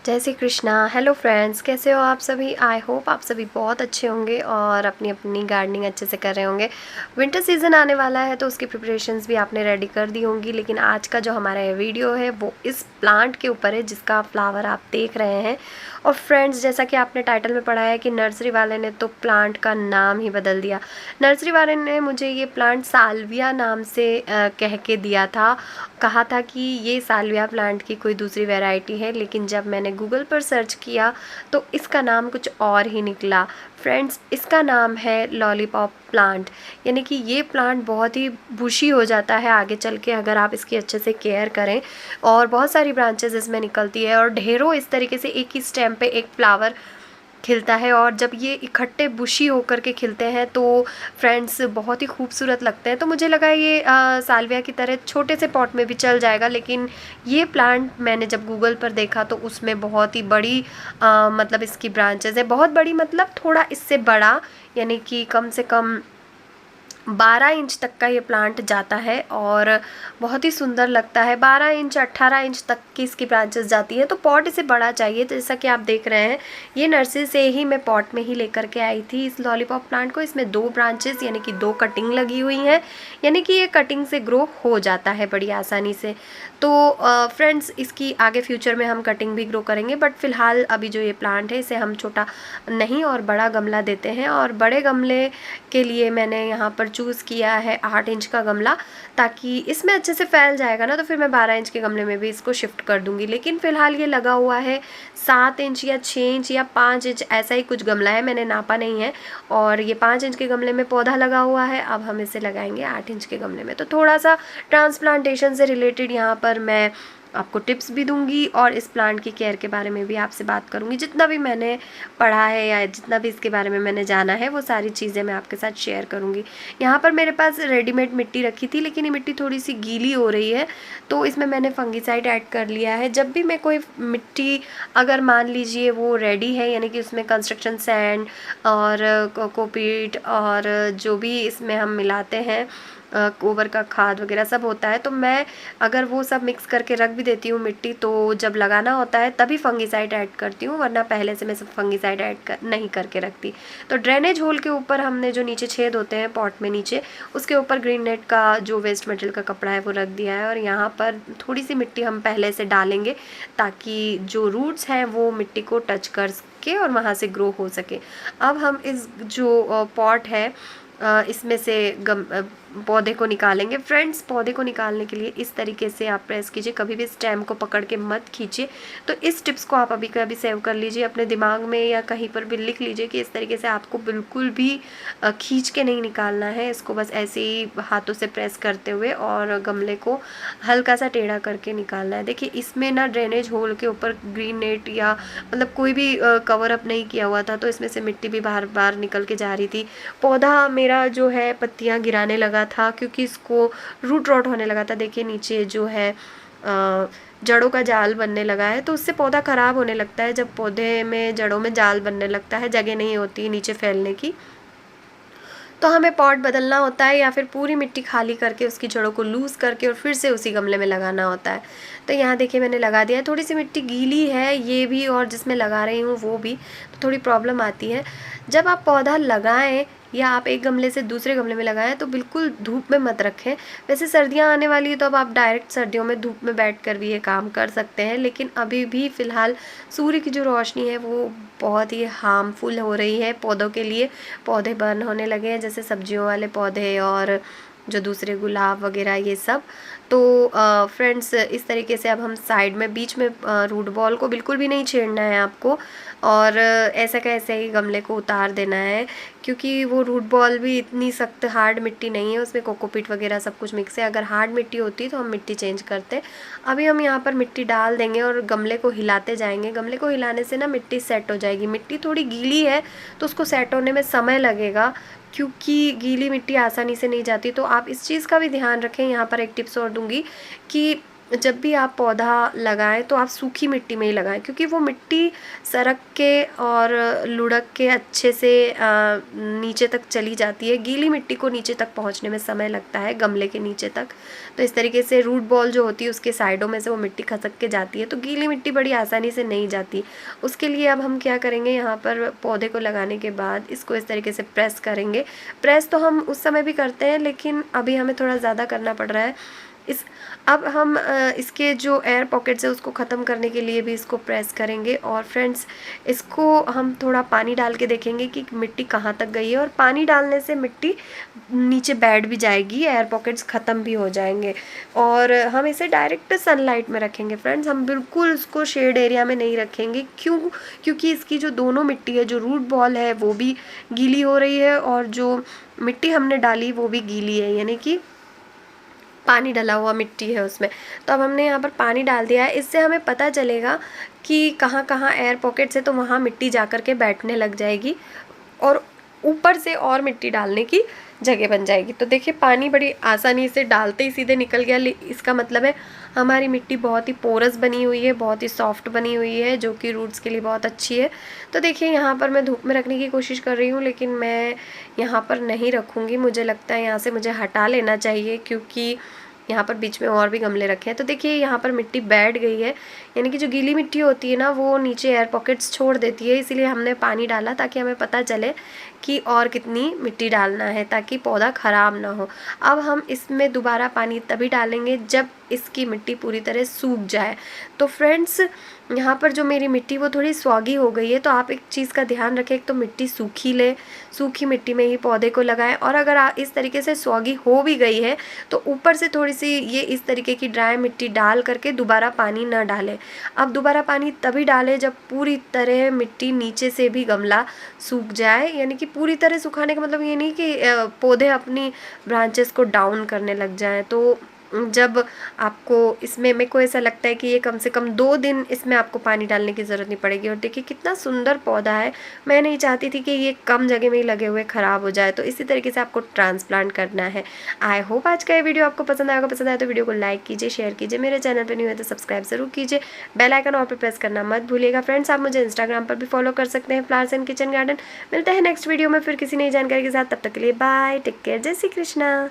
जय Shri Krishna. Hello friends, कैसे हो आप सभी। आई होप आप सभी बहुत अच्छे होंगे और अपनी अपनी गार्डनिंग अच्छे से कर रहे होंगे। विंटर सीज़न आने वाला है तो उसकी प्रिपरेशंस भी आपने रेडी कर दी होंगी। लेकिन आज का जो हमारा ये वीडियो है वो इस प्लांट के ऊपर है जिसका फ्लावर आप देख रहे हैं। और फ्रेंड्स, जैसा कि आपने टाइटल में पढ़ा है कि नर्सरी वाले ने तो प्लांट का नाम ही बदल दिया। नर्सरी वाले ने मुझे ये प्लांट साल्विया नाम से कह के दिया था। कहा था कि ये साल्विया प्लांट की कोई दूसरी वैरायटी है, लेकिन जब मैंने गूगल पर सर्च किया तो इसका नाम कुछ और ही निकला। फ्रेंड्स, इसका नाम है लॉलीपॉप प्लांट। यानी कि ये प्लांट बहुत ही बुशी हो जाता है आगे चल के अगर आप इसकी अच्छे से केयर करें, और बहुत सारी ब्रांचेस इसमें निकलती है और ढेरों इस तरीके से एक ही स्टेम पे एक फ्लावर खिलता है। और जब ये इकट्ठे बुशी होकर के खिलते हैं तो फ्रेंड्स बहुत ही खूबसूरत लगते हैं। तो मुझे लगा ये साल्विया की तरह छोटे से पॉट में भी चल जाएगा, लेकिन ये प्लांट मैंने जब गूगल पर देखा तो उसमें बहुत ही बड़ी मतलब इसकी ब्रांचेस है। बहुत बड़ी मतलब थोड़ा इससे बड़ा, यानी कि कम से कम 12 इंच तक का ये प्लांट जाता है और बहुत ही सुंदर लगता है। 12 इंच 18 इंच तक की इसकी ब्रांचेस जाती है। तो पॉट इसे बड़ा चाहिए। तो जैसा कि आप देख रहे हैं, ये नर्सरी से ही मैं पॉट में ही लेकर के आई थी इस लॉलीपॉप प्लांट को। इसमें 2 ब्रांचेस यानी कि 2 कटिंग लगी हुई हैं, यानी कि ये कटिंग से ग्रो हो जाता है बड़ी आसानी से। तो फ्रेंड्स, इसकी आगे फ्यूचर में हम कटिंग भी ग्रो करेंगे, बट फिलहाल अभी जो ये प्लांट है इसे हम छोटा नहीं और बड़ा गमला देते हैं। और बड़े गमले के लिए मैंने यहाँ पर चूज़ किया है 8 इंच का गमला, ताकि इसमें अच्छे से फैल जाएगा ना, तो फिर मैं 12 इंच के गमले में भी इसको शिफ्ट कर दूंगी। लेकिन फ़िलहाल ये लगा हुआ है 7 इंच या 6 इंच या 5 इंच, ऐसा ही कुछ गमला है, मैंने नापा नहीं है। और ये 5 इंच के गमले में पौधा लगा हुआ है। अब हम इसे लगाएंगे 8 इंच के गमले में। तो थोड़ा सा ट्रांसप्लांटेशन से रिलेटेड यहाँ पर मैं आपको टिप्स भी दूंगी और इस प्लांट की केयर के बारे में भी आपसे बात करूंगी। जितना भी मैंने पढ़ा है या जितना भी इसके बारे में मैंने जाना है वो सारी चीज़ें मैं आपके साथ शेयर करूंगी। यहाँ पर मेरे पास रेडीमेड मिट्टी रखी थी, लेकिन ये मिट्टी थोड़ी सी गीली हो रही है, तो इसमें मैंने फंगीसाइड ऐड कर लिया है। जब भी मैं कोई मिट्टी, अगर मान लीजिए वो रेडी है, यानी कि उसमें कंस्ट्रक्शन सैंड और कोकोपीट और जो भी इसमें हम मिलाते हैं गोबर का खाद वगैरह सब होता है, तो मैं अगर वो सब मिक्स करके रख भी देती हूँ मिट्टी, तो जब लगाना होता है तभी फंगीसाइड ऐड करती हूँ, वरना पहले से मैं सब फंगीसाइड नहीं करके रखती। तो ड्रेनेज होल के ऊपर हमने जो नीचे छेद होते हैं पॉट में नीचे, उसके ऊपर ग्रीन नेट का जो वेस्ट मटेरियल का कपड़ा है वो रख दिया है। और यहाँ पर थोड़ी सी मिट्टी हम पहले से डालेंगे ताकि जो रूट्स हैं वो मिट्टी को टच कर के और वहाँ से ग्रो हो सके। अब हम इस जो पॉट है इसमें से पौधे को निकालेंगे। फ्रेंड्स, पौधे को निकालने के लिए इस तरीके से आप प्रेस कीजिए, कभी भी स्टेम को पकड़ के मत खींचिए। तो इस टिप्स को आप अभी कभी सेव कर लीजिए अपने दिमाग में या कहीं पर भी लिख लीजिए कि इस तरीके से आपको बिल्कुल भी खींच के नहीं निकालना है। इसको बस ऐसे ही हाथों से प्रेस करते हुए और गमले को हल्का सा टेढ़ा करके निकालना है। देखिए, इसमें ना ड्रेनेज होल के ऊपर ग्रीन नेट या मतलब कोई भी कवर अप नहीं किया हुआ था, तो इसमें से मिट्टी भी बार बार निकल के जा रही थी। पौधा मेरा जो है पत्तियां गिराने लगा था क्योंकि इसको रूट रॉट होने लगा था। देखिए, नीचे जो है जड़ों का जाल बनने लगा है, तो उससे पौधा खराब होने लगता है। जब पौधे में जड़ों में जाल बनने लगता है, जगह नहीं होती नीचे फैलने की, तो हमें पॉट बदलना होता है या फिर पूरी मिट्टी खाली करके उसकी जड़ों को लूज़ करके और फिर से उसी गमले में लगाना होता है। तो यहाँ देखिए मैंने लगा दिया है। थोड़ी सी मिट्टी गीली है ये भी, और जिसमें लगा रही हूँ वो भी, तो थोड़ी प्रॉब्लम आती है। जब आप पौधा लगाएं या आप एक गमले से दूसरे गमले में लगाएं तो बिल्कुल धूप में मत रखें। वैसे सर्दियाँ आने वाली है तो अब आप डायरेक्ट सर्दियों में धूप में बैठ कर भी ये काम कर सकते हैं, लेकिन अभी भी फ़िलहाल सूर्य की जो रोशनी है वो बहुत ही हार्मफुल हो रही है पौधों के लिए। पौधे बर्न होने लगे हैं, जैसे सब्जियों वाले पौधे और जो दूसरे गुलाब वगैरह ये सब। तो फ्रेंड्स, इस तरीके से अब हम साइड में बीच में रूट बॉल को बिल्कुल भी नहीं छेड़ना है आपको, और ऐसा का ऐसे ही गमले को उतार देना है, क्योंकि वो रूट बॉल भी इतनी सख्त हार्ड मिट्टी नहीं है, उसमें कोकोपीट वगैरह सब कुछ मिक्स है। अगर हार्ड मिट्टी होती तो हम मिट्टी चेंज करते। अभी हम यहाँ पर मिट्टी डाल देंगे और गमले को हिलाते जाएंगे। गमले को हिलाने से ना मिट्टी सेट हो जाएगी। मिट्टी थोड़ी गीली है तो उसको सेट होने में समय लगेगा, क्योंकि गीली मिट्टी आसानी से नहीं जाती। तो आप इस चीज़ का भी ध्यान रखें। यहाँ पर एक टिप्स और दूंगी कि जब भी आप पौधा लगाएं तो आप सूखी मिट्टी में ही लगाएं, क्योंकि वो मिट्टी सरक के और लुढ़क के अच्छे से नीचे तक चली जाती है। गीली मिट्टी को नीचे तक पहुंचने में समय लगता है, गमले के नीचे तक। तो इस तरीके से रूट बॉल जो होती है उसके साइडों में से वो मिट्टी खसक के जाती है, तो गीली मिट्टी बड़ी आसानी से नहीं जाती। उसके लिए अब हम क्या करेंगे, यहाँ पर पौधे को लगाने के बाद इसको इस तरीके से प्रेस करेंगे। प्रेस तो हम उस समय भी करते हैं, लेकिन अभी हमें थोड़ा ज़्यादा करना पड़ रहा है। अब हम इसके जो एयर पॉकेट्स है उसको ख़त्म करने के लिए भी इसको प्रेस करेंगे। और फ्रेंड्स, इसको हम थोड़ा पानी डाल के देखेंगे कि मिट्टी कहाँ तक गई है, और पानी डालने से मिट्टी नीचे बैठ भी जाएगी, एयर पॉकेट्स ख़त्म भी हो जाएंगे। और हम इसे डायरेक्ट सनलाइट में रखेंगे फ्रेंड्स, हम बिल्कुल उसको शेड एरिया में नहीं रखेंगे। क्योंकि इसकी जो दोनों मिट्टी है, जो रूट बॉल है वो भी गीली हो रही है, और जो मिट्टी हमने डाली वो भी गीली है, यानी कि पानी डला हुआ मिट्टी है उसमें। तो अब हमने यहाँ पर पानी डाल दिया है, इससे हमें पता चलेगा कि कहाँ कहाँ एयर पॉकेट्स है, तो वहाँ मिट्टी जा कर के बैठने लग जाएगी और ऊपर से और मिट्टी डालने की जगह बन जाएगी। तो देखिए, पानी बड़ी आसानी से डालते ही सीधे निकल गया। इसका मतलब है हमारी मिट्टी बहुत ही पोरस बनी हुई है, बहुत ही सॉफ्ट बनी हुई है, जो कि रूट्स के लिए बहुत अच्छी है। तो देखिए, यहाँ पर मैं धूप में रखने की कोशिश कर रही हूँ, लेकिन मैं यहाँ पर नहीं रखूँगी। मुझे लगता है यहाँ से मुझे हटा लेना चाहिए, क्योंकि यहाँ पर बीच में और भी गमले रखे हैं। तो देखिए, यहाँ पर मिट्टी बैठ गई है, यानी कि जो गीली मिट्टी होती है ना, वो नीचे एयर पॉकेट्स छोड़ देती है। इसीलिए हमने पानी डाला ताकि हमें पता चले कि और कितनी मिट्टी डालना है, ताकि पौधा ख़राब ना हो। अब हम इसमें दोबारा पानी तभी डालेंगे जब इसकी मिट्टी पूरी तरह सूख जाए। तो फ्रेंड्स, यहाँ पर जो मेरी मिट्टी वो थोड़ी स्वागी हो गई है, तो आप एक चीज़ का ध्यान रखें, एक तो मिट्टी सूखी लें, सूखी मिट्टी में ही पौधे को लगाएं। और अगर इस तरीके से स्वागी हो भी गई है तो ऊपर से थोड़ी सी ये इस तरीके की ड्राई मिट्टी डाल करके दोबारा पानी ना डालें। अब दोबारा पानी तभी डालें जब पूरी तरह मिट्टी नीचे से भी गमला सूख जाए, यानी कि पूरी तरह सुखाने का मतलब ये नहीं कि पौधे अपनी ब्रांचेस को डाउन करने लग जाएं। तो जब आपको इसमें, मेरे को ऐसा लगता है कि ये कम से कम 2 दिन इसमें आपको पानी डालने की ज़रूरत नहीं पड़ेगी। और देखिए कितना सुंदर पौधा है। मैं नहीं चाहती थी कि ये कम जगह में ही लगे हुए ख़राब हो जाए, तो इसी तरीके से आपको ट्रांसप्लांट करना है। आई होप आज का ये वीडियो आपको पसंद आएगा। पसंद आए तो वीडियो को लाइक कीजिए, शेयर कीजिए, मेरे चैनल पर नहीं हुए तो सब्सक्राइब जरूर कीजिए, बेल आइकन और पर प्रेस करना मत भूलिएगा। फ्रेंड्स, आप मुझे इंस्टाग्राम पर भी फॉलो कर सकते हैं, फ्लावर्स एंड किचन गार्डन। मिलते हैं नेक्स्ट वीडियो में फिर किसी नई जानकारी के साथ। तब तक के लिए बाय, टेक केयर, जय श्री कृष्णा।